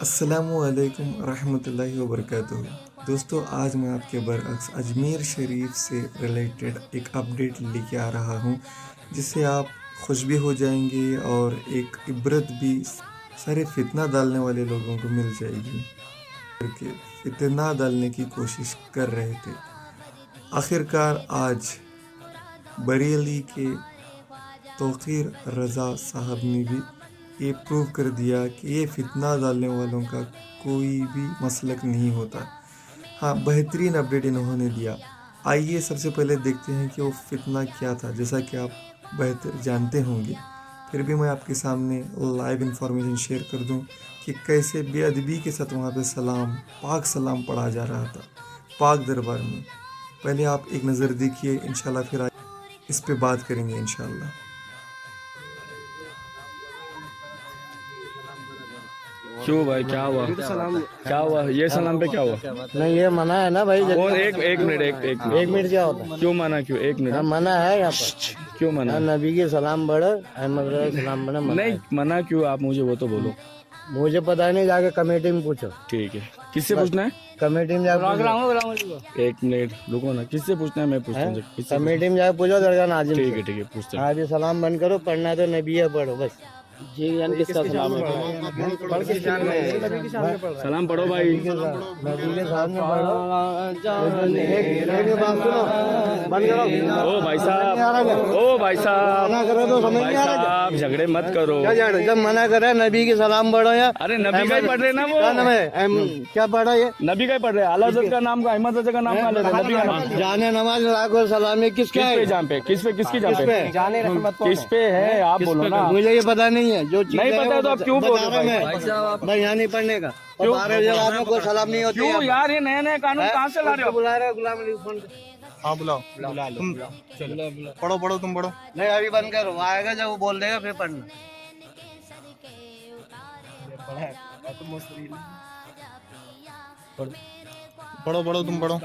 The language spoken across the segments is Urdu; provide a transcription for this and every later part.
السلام علیکم ورحمۃ اللہ وبرکاتہ۔ دوستو، آج میں آپ کے برعکس اجمیر شریف سے ریلیٹڈ ایک اپڈیٹ لے کے آ رہا ہوں، جس سے آپ خوش بھی ہو جائیں گے اور ایک عبرت بھی سارے فتنہ ڈالنے والے لوگوں کو مل جائے گی، کہ فتنہ ڈالنے کی کوشش کر رہے تھے۔ آخرکار آج بریلی کے توقیر رضا صاحب نے بھی یہ پروو کر دیا کہ یہ فتنہ ڈالنے والوں کا کوئی بھی مسلک نہیں ہوتا۔ ہاں، بہترین اپڈیٹ انہوں نے دیا۔ آئیے سب سے پہلے دیکھتے ہیں کہ وہ فتنہ کیا تھا، جیسا کہ آپ بہتر جانتے ہوں گے۔ پھر بھی میں آپ کے سامنے لائیو انفارمیشن شیئر کر دوں کہ کیسے بے ادبی کے ساتھ وہاں پہ پاک سلام پڑھا جا رہا تھا پاک دربار میں۔ پہلے آپ ایک نظر دیکھیے، انشاءاللہ پھر اس پہ بات کریں گے انشاءاللہ۔ کیوں بھائی، کیا ہوا؟ کیا ہوا یہ سلام پہ کیا ہوا؟ نہیں، یہ منع ہے نا بھائی۔ ایک منٹ کیا ہوتا ہے؟ کیوں منع؟ کیوں ایک منٹ منع ہے یہاں پر؟ کیوں منع؟ نبی کے سلام بڑھ، احمد رضا کے سلام بڑھ، نہیں منع کیوں؟ آپ مجھے وہ تو بولو۔ مجھے پتا نہیں، جا کے کمیٹی میں پوچھو۔ ٹھیک ہے، کس سے پوچھنا ہے؟ کمیٹی میں جا کے ایک منٹ رکو نا، کس سے پوچھنا ہے؟ میں پوچھتا ہوں۔ کمیٹی میں جا کے پوچھو درگاہ ناظم سے۔ ٹھیک ہے پوچھتے ہیں۔ آج یہ سلام بند کرو، پڑھنا ہے تو نبی ہے پڑھو بس۔ جی، کس کا سلام ہے؟ سلام پڑھو بھائی۔ نبی کے سامنے پڑھو۔ ایک بات سنو، بند کرو۔ او بھائی صاحب، منع کرو تو سمجھ بھائی نہیں آ رہا۔ صاحب جھگڑے مت کرو۔ جب منع کرے نبی کے سلام پڑھو یا ارے نبی کا ہی پڑھ رہے نا وہ۔ کیا نام ہے؟ کیا پڑھا یہ؟ نبی کا ہی پڑھ رہے، اعلیٰ حضرت کا نام کا، احمد رضا کا نام کا لے رہے، نبی کا نام۔ جانے نماز لاکھوں سلامی کس کا ہے؟ جان پہ کس کی جان پہ؟ جانے رحمت کس پہ ہے آپ بولو نا۔ مجھے یہ پتا نہیں ہے، جو چیز نہیں پتا ہے تو آپ کیوں بول رہے ہو بھائی؟ یہاں نہیں پڑھنے کا، 12 بجے رات میں کوئی سلام نہیں ہوتی۔ کیوں یار، یہ نئے نئے قانون کہاں سے لا رہے ہو؟ بلا رہے غلام علی فون۔ ہاں بلاؤ، تم پڑھو تم پڑھو۔ نہیں ابھی بند کرو، آئے گا جب وہ بول دے گا پھر پڑھنا۔ پڑھو تم پڑھو۔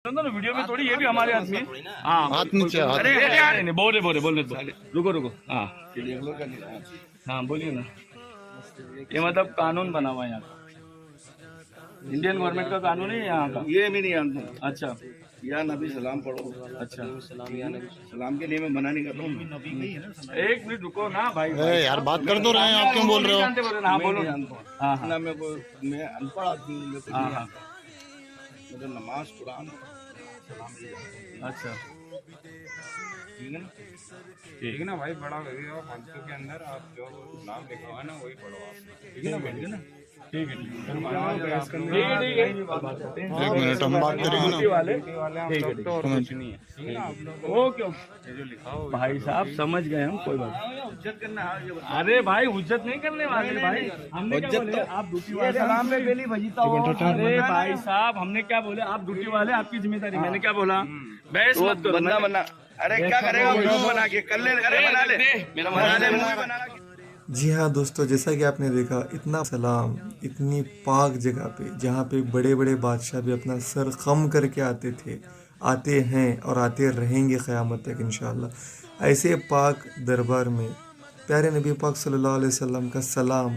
پڑھو ویڈیو میں تھوڑی، یہ بھی ہمارے آدمی۔ ہاں ہاتھ نیچے، بولنے دو، رکو۔ ہاں بولیے نا۔ یہ مطلب قانون بنا ہوا ہے یہاں کا، انڈین گورنمنٹ کا قانون ہے یہاں کا۔ یہ بھی نہیں جانتا۔ اچھا، یا نبی سلام پڑھو۔ اچھا، سلام کے لیے میں منع نہیں کر رہا ہوں۔ ایک منٹ رکو نا بھائی۔ یار بات کر دو رہے ہیں، آپ کیوں بول رہے ہو؟ ہاں بولو۔ ہاں نہ میں ان پڑھ آدمی ہوں، لیکن ہاں۔ مجھے نماز قرآن سلام کی جاتی ہے۔ اچھا ٹھیک ہے نا؟ ٹھیک ہے نا بھائی، بڑا وزیر اور خانسوں کے اندر آپ جو نام لکھا ہوا ہے نا وہی پڑھو آپ۔ ٹھیک ہے نا بھائی؟ ٹھیک ہے۔ ایک منٹ ہم بات کریں گے نا۔ بھائی صاحب سمجھ گئے ہم، کوئی بات نہیں۔ ارے بھائی حجت نہیں کرنے والے بھائی، ہم نے کیا بولے؟ آپ ڈیوٹی والے۔ ارے بھائی صاحب ہم نے کیا بولے؟ آپ ڈیوٹی والے، آپ کی ذمہ داری۔ میں نے کیا بولا؟ بحث مت کرو۔ بندہ ارے کیا کرے گا؟ بنا کے کر لے، بنا لے میرا بنا لے۔ جی ہاں دوستو، جیسا کہ آپ نے دیکھا، اتنا سلام اتنی پاک جگہ پہ، جہاں پہ بڑے بڑے بادشاہ بھی اپنا سر خم کر کے آتے تھے، آتے ہیں اور آتے رہیں گے قیامت تک انشاءاللہ۔ ایسے پاک دربار میں پیارے نبی پاک صلی اللہ علیہ وسلم کا سلام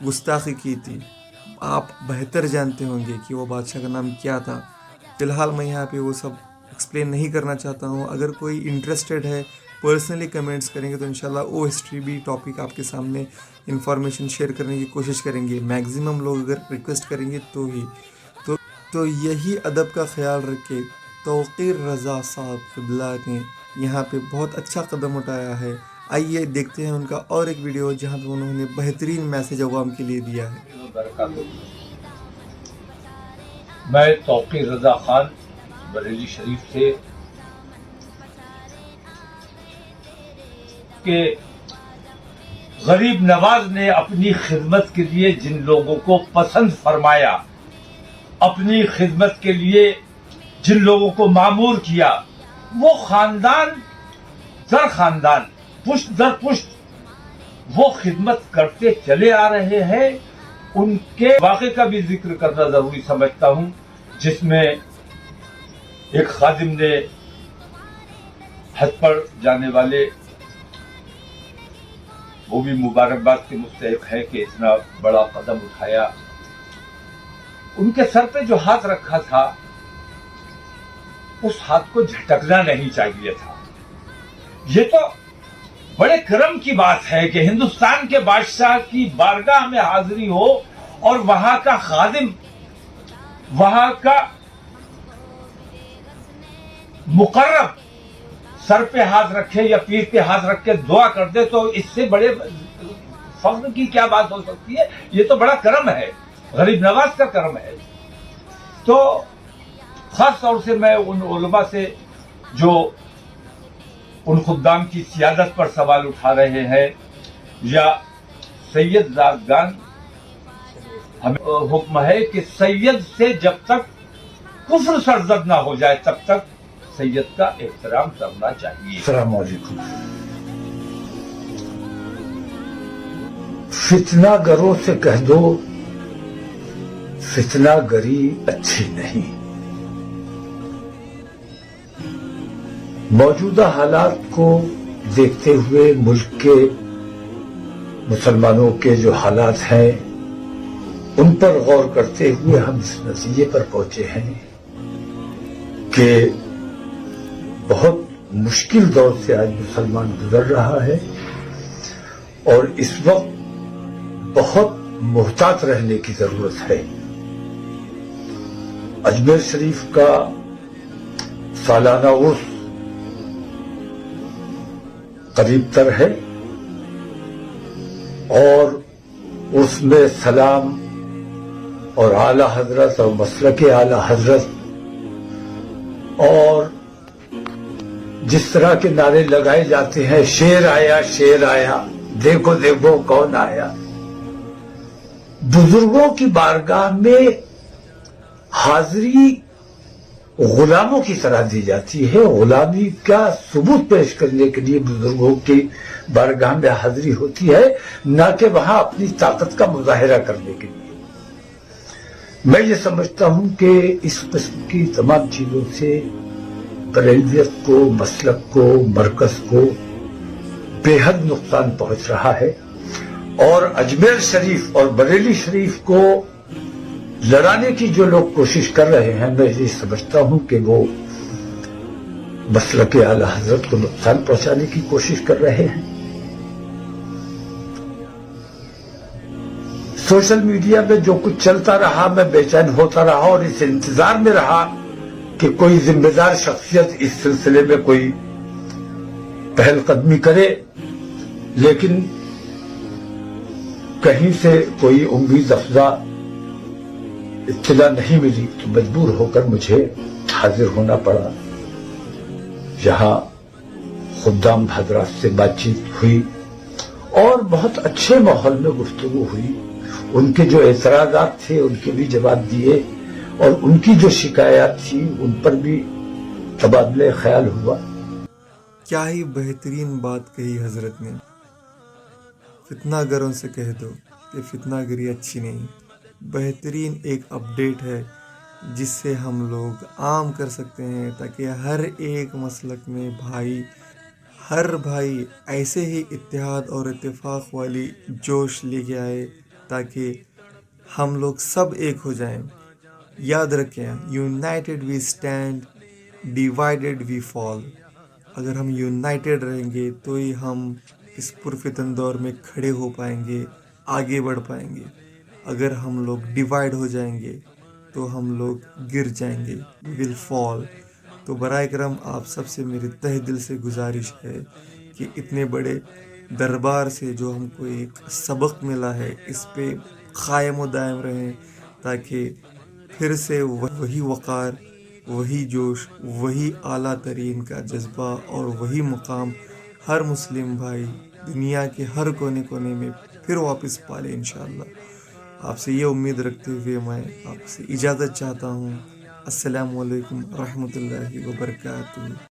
گستاخی کی تھی. آپ بہتر جانتے ہوں گے کہ وہ بادشاہ کا نام کیا تھا. فی الحال میں یہاں پہ وہ سب ایکسپلین نہیں کرنا چاہتا ہوں. اگر کوئی انٹرسٹڈ ہے پرسنلی کمنٹس کریں گے تو انشاءاللہ وہ ہسٹری بھی ٹاپک آپ کے سامنے انفارمیشن شیئر کرنے کی کوشش کریں گے. میگزیمم لوگ اگر ریکویسٹ کریں گے تو ہی تو یہی ادب کا خیال رکھ کے توقیر رضا صاحب قبلہ نے یہاں پہ بہت اچھا قدم اٹھایا ہے. آئیے دیکھتے ہیں ان کا اور ایک ویڈیو جہاں پہ انہوں نے بہترین میسج عوام کے لیے دیا ہے. میں توقیر رضا خان بریلی شریف سے کہ غریب نواز نے اپنی خدمت کے لیے جن لوگوں کو پسند فرمایا، اپنی خدمت کے لیے جن لوگوں کو مامور کیا، وہ خاندان در خاندان پشت در پشت وہ خدمت کرتے چلے آ رہے ہیں. ان کے واقعے کا بھی ذکر کرنا ضروری سمجھتا ہوں، جس میں ایک خادم نے حج پر جانے والے، وہ بھی مبارکباد کے مستحق ہے کہ اتنا بڑا قدم اٹھایا. ان کے سر پہ جو ہاتھ رکھا تھا اس ہاتھ کو جھٹکنا نہیں چاہیے تھا. یہ تو بڑے کرم کی بات ہے کہ ہندوستان کے بادشاہ کی بارگاہ میں حاضری ہو اور وہاں کا خادم، وہاں کا مقرب سر پہ ہاتھ رکھے یا پیر پہ ہاتھ رکھ کے دعا کر دے، تو اس سے بڑے فخر کی کیا بات ہو سکتی ہے؟ یہ تو بڑا کرم ہے، غریب نواز کا کرم ہے. تو خاص طور سے میں ان علماء سے جو ان خدام کی سیادت پر سوال اٹھا رہے ہیں یا سید زادگان، ہمیں حکم ہے کہ سید سے جب تک کفر سرزد نہ ہو جائے تب تک سید کا احترام کرنا چاہیے. السلام علیکم. فتنہ گروں سے کہہ دو فتنہ گری اچھی نہیں. موجودہ حالات کو دیکھتے ہوئے ملک کے مسلمانوں کے جو حالات ہیں ان پر غور کرتے ہوئے ہم اس نتیجے پر پہنچے ہیں کہ بہت مشکل دور سے آج مسلمان گزر رہا ہے اور اس وقت بہت محتاط رہنے کی ضرورت ہے. اجمیر شریف کا سالانہ عرس قریب تر ہے اور اس میں سلام اور اعلی حضرت اور مسلک اعلی حضرت اور جس طرح کے نعرے لگائے جاتے ہیں، شیر آیا دیکھو دیکھو کون آیا. بزرگوں کی بارگاہ میں حاضری غلاموں کی طرح دی جاتی ہے. غلامی کا ثبوت پیش کرنے کے لیے بزرگوں کی بارگاہ میں حاضری ہوتی ہے، نہ کہ وہاں اپنی طاقت کا مظاہرہ کرنے کے لیے. میں یہ سمجھتا ہوں کہ اس قسم کی تمام چیزوں سے بریلویت کو، مسلک کو، مرکز کو بے حد نقصان پہنچ رہا ہے اور اجمیر شریف اور بریلی شریف کو لڑانے کی جو لوگ کوشش کر رہے ہیں، میں یہ سمجھتا ہوں کہ وہ مسلک اعلی حضرت کو نقصان پہنچانے کی کوشش کر رہے ہیں. سوشل میڈیا میں جو کچھ چلتا رہا میں بے چین ہوتا رہا اور اس انتظار میں رہا کہ کوئی ذمہ دار شخصیت اس سلسلے میں کوئی پہل قدمی کرے، لیکن کہیں سے کوئی امید افزا اطلاع نہیں ملی تو مجبور ہو کر مجھے حاضر ہونا پڑا. یہاں خدام حضرات سے بات چیت ہوئی اور بہت اچھے ماحول میں گفتگو ہوئی. ان کے جو اعتراضات تھے ان کے بھی جواب دیے اور ان کی جو شکایات تھی ان پر بھی تبادلہ خیال ہوا. کیا ہی بہترین بات کہی حضرت نے. فتنہ گروں سے کہہ دو کہ فتنہ گری اچھی نہیں. بہترین ایک اپڈیٹ ہے جس سے ہم لوگ عام کر سکتے ہیں تاکہ ہر ایک مسلک میں ہر بھائی ایسے ہی اتحاد اور اتفاق والی جوش لے کے آئے تاکہ ہم لوگ سب ایک ہو جائیں. یاد رکھیں یونائٹڈ وی اسٹینڈ ڈیوائیڈڈ وی فال. اگر ہم یونائٹڈ رہیں گے تو ہی ہم اس پرفتن دور میں کھڑے ہو پائیں گے, آگے بڑھ پائیں گے. اگر ہم لوگ ڈیوائیڈ ہو جائیں گے تو ہم لوگ گر جائیں گے, we will fall. تو برائے کرم آپ سب سے میری تہ دل سے گزارش ہے کہ اتنے بڑے دربار سے جو ہم کو ایک سبق ملا ہے اس پہ قائم و دائم رہیں, تاکہ پھر سے وہی وقار, وہی جوش, وہی اعلیٰ ترین کا جذبہ اور وہی مقام ہر مسلم بھائی دنیا کے ہر کونے کونے میں پھر واپس پالے انشاءاللہ. آپ سے یہ امید رکھتے ہوئے میں آپ سے اجازت چاہتا ہوں. السلام علیکم ورحمۃ اللہ وبرکاتہ.